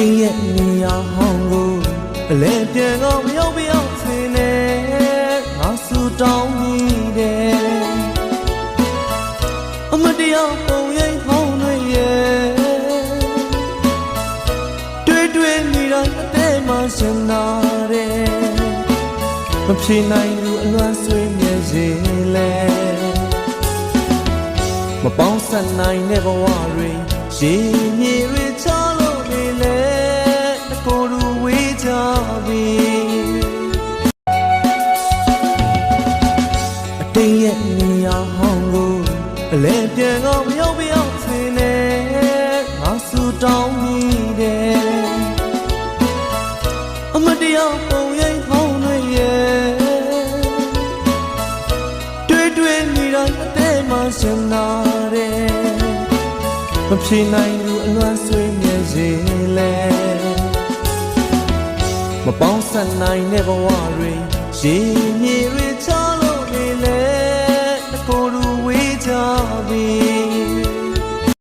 တိမ်ရဲ့နေရာဟောင်းကိုအလဲပြန်ကောင်းမရောက်ပြောင်းဆွေနေငါဆူတောင်းမိတယ်အမတရားပုံရိပ်ဟောင်းတွေရဲ့တွေ့မိတိုင်းအသေးမှရှင်နာတယ်မဖြေနိုင်ဘူးအလွမ်းဆွေးမြဲစေလဲမပေါင်းဆက်နိုင်တဲ့ဘဝတွေရေမြေတွေချလို့နေလဲကိုယ်လူဝေးကြပြီအတိမ်ရဲ့နေရာဟောင်းကိုအလဲပြန်ကောင်းမရောက်ပြောင်းဆွေနေငါဆူတောင်းမိတယ်အမတရားပုံရိပ်ဟောင်းတွေရဲ့တွေ့မိတိုင်းအသေးမှရှင်နာတယ်မဖြေနိုင်ဘူးအလွမ်းဆွေးမြဲစေလဲမပေါင်းဆက်နိုင်တဲ့ဘဝတွေရေမြေ